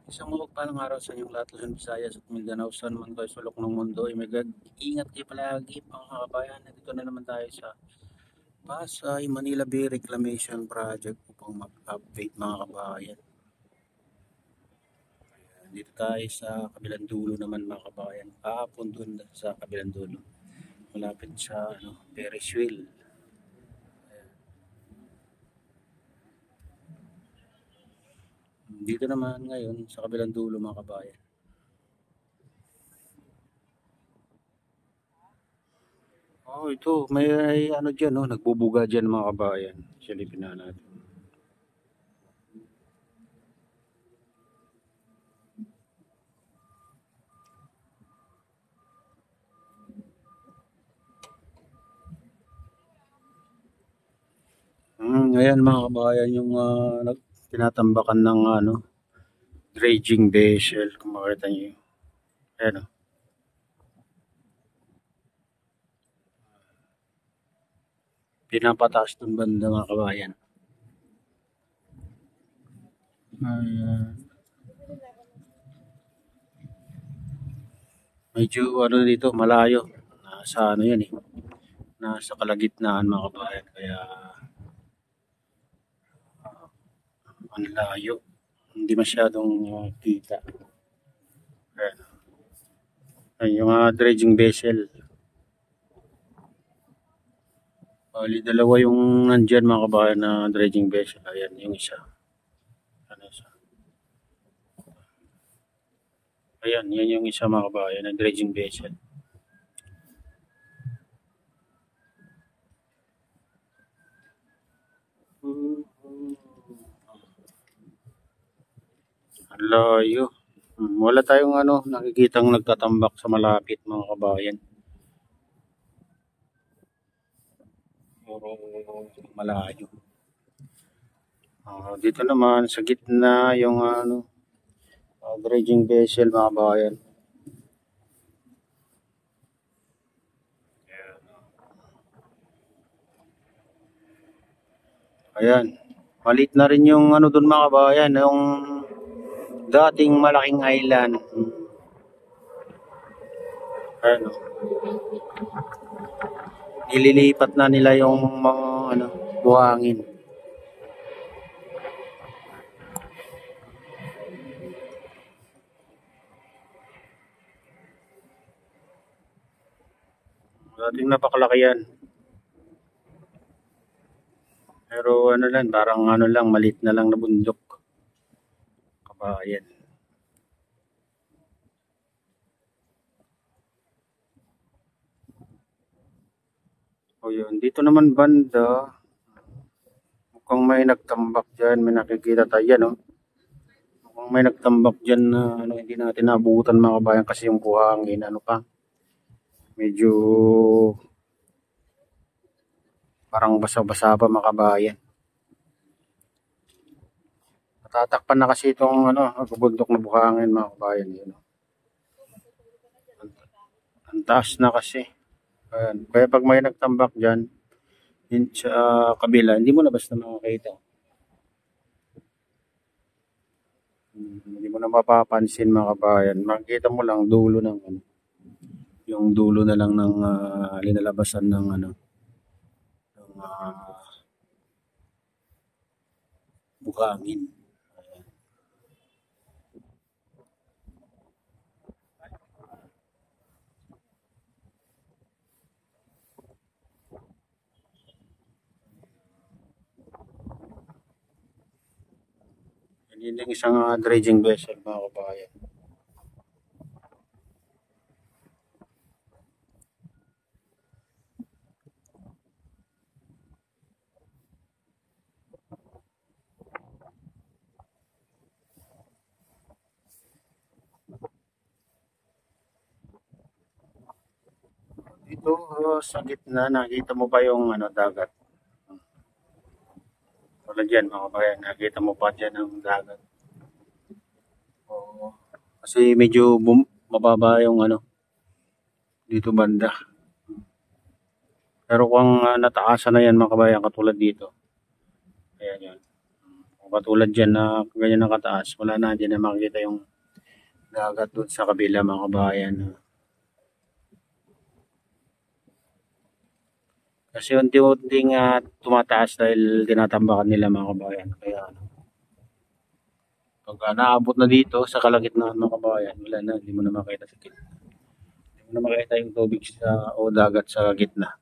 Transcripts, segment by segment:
Isang mapagpalang araw sa inyong lahat, Luzon, Visayas at Mindanao, saan man kayo sulok ng mundo, ay mag-ingat kayo palagi, mga kabayan. Nandito na naman tayo sa Pasay, Manila Bay Reclamation Project upang mag-update, mga kabayan. Dito tayo sa kabilang dulo naman, mga kabayan. Kahapon doon sa kabilang dulo, malapit sa Ferris wheel. Dito naman ngayon sa kabilang dulo, mga kabayan. Oh, ito, may ano dyan, no? Nagbubuga dyan, mga kabayan. Silipin na natin. Ayan, mga kabayan, yung tinatambakan ng dredging vessel, kung makita nyo. Ayan, pinapataas ng banda, mga kabayan. Medyo dito, malayo. Nasa yan eh. Nasa kalagitnaan, mga kabayan. Kaya ang layo. Hindi masyadong kita. Ayan. Ayan, yung dredging vessel. Bali, dalawa yung nandyan, mga kabayan, na dredging vessel. Ayan, yung isa. Ayan, yan yung isa, mga kabayan, na dredging vessel. Layo. Wala tayong nakikitang nagtatambak sa malapit, mga kabayan. Puro malayo. Dito naman sa gitna yung dredging vessel, mga kabayan. Ayan. Malit na rin yung doon, mga kabayan, yung dating malaking island. Ayan. Nililipat na nila yung mga buhangin. Dating napakalaki yan. Pero lang, parang lang, maliit na lang na bundok. Kabayan. O yun, dito naman banda, mukhang may nagtambak dyan, may nakikita tayo yan, mukhang may nagtambak dyan na hindi natin naabutan, mga kabayan, kasi yung buhangin, medyo parang basa-basa pa, mga kabayan. Natatakpan na kasi itong bundok na buhangin, mga kabayan. Yun. Ang taas na kasi. Ayan. Kaya pag may nagtambak dyan, yun sa kabila, hindi mo na basta makakita. Hindi mo na mapapansin, mga kabayan. Makikita mo lang dulo ng yung dulo na lang ng linalabasan ng ng buhangin. Yun yung isang dredging vessel, mga kabayan. Dito sa gitna, nakita mo ba yung dagat? Wala dyan, mga kabayan, nakita mo pa dyan ang dagat. Oo. Kasi medyo mababa yung dito banda. Pero kung nataasan na yan, mga kabayan, katulad dito. Ayan yun. Katulad dyan na ganyan na kataas, wala na dyan na makikita yung dagat doon sa kabila mga kabayan. Kasi unti-unting tumataas dahil tinatambakan nila mga kabayan. Kaya pagka naabot na dito sa kalagitnaan mga kabayan, wala na, hindi mo na makita sa gitna. Hindi mo na makita yung tubig o dagat sa gitna.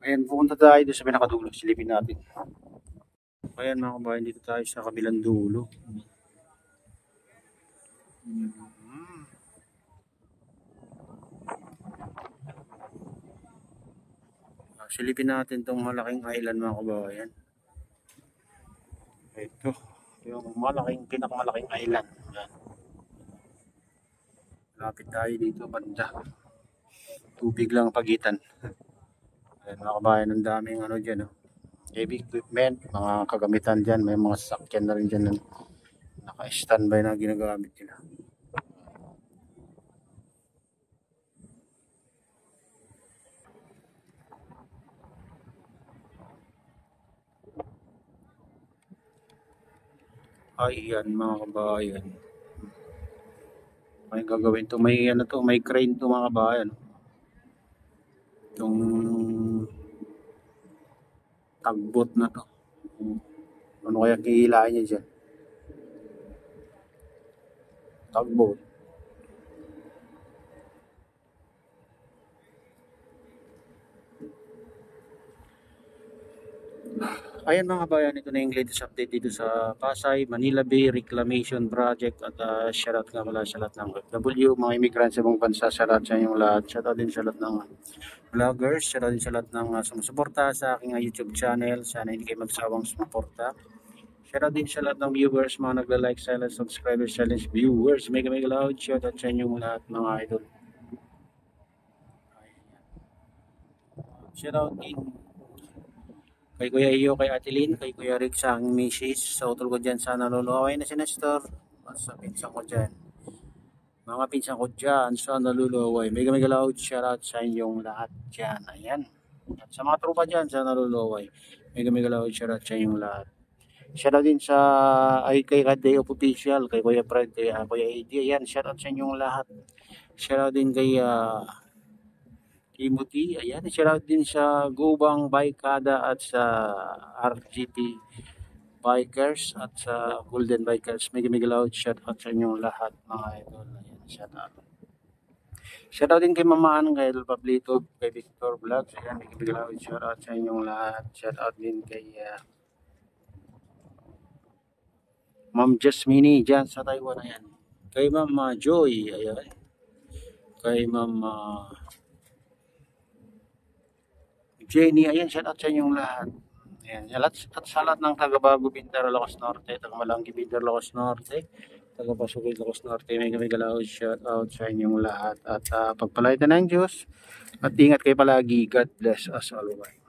Ayan, pupunta tayo doon sa pinakadulo. Silipin natin. Ayan mga kabayan, dito tayo sa kabilang dulo. Silipin natin tong malaking island mga kabayan. Ito, yung pinakamalaking island. Ayan. Lapit tayo dito banda. Tubig lang pagitan. Ayan mga kabayan, ang daming dyan. Heavy equipment, mga kagamitan dyan. May mga sasakyan na rin dyan na naka-standby na ginagamit nila. Ay, yan mga kabayan. May gagawin to, may crane to mga kabayan. Itong tagbot na to. Ano kaya kihilain niya dyan? Tagbot. Ayan mga kabayan, ito na yung latest update dito sa Pasay, Manila Bay Reclamation Project at shoutout nga pala sa lahat ng OFW, mga immigrants sa ibang bansa, shoutout sa inyong lahat, shoutout din sa lahat ng vloggers, shoutout din sa lahat ng sumusuporta sa aking YouTube channel, sana hindi kayo magsawang sumuporta. Shoutout din sa lahat ng viewers, mga nagla-like, silent subscribers, challenge viewers, mega loud, shoutout sa inyong lahat mga idol. Shoutout din kay Kuya Iyo, kay Atelin, kay Kuya Rick sa aking misis. Sa utol ko dyan sa naluluaway na si Nestor. At sa pinsan ko dyan. Mga pinsan ko dyan sa naluluaway. Mega loud shoutout sa inyong lahat dyan. Ayan. At sa mga tropa dyan sa naluluaway. Mega loud shoutout sa inyong lahat. Shoutout din sa kay Day of Official, kay Kuya Fred, kay Kuya AD. Ayan, shoutout sa inyong lahat. Shoutout din kay Timothy, ayan, shoutout din sa Gubang Bikada at sa RGP Bikers at sa Golden Bikers. Mega loud shoutout sa inyong lahat mga idol. Ayan, shoutout. Shoutout din kay Mama Ann, kay Pablito, kay Victor Vlogs. Ayan, mega loud shoutout sa inyong lahat. Shoutout din kay Ma'am Jasmine dyan sa Taiwan. Ayan. Kay Ma'am Joy. Ayan. Kay Ma'am Jenny. Ayan, shout out sa inyong lahat. Ayan, at sa lahat ng taga Bago Bintaro, Locos Norte, taga Malanggi Bintaro, Locos Norte, taga Pasugid, Locos Norte, may Galaw, shout out sa inyong lahat. At pagpalaitan ng Diyos, at ingat kayo palagi. God bless us always.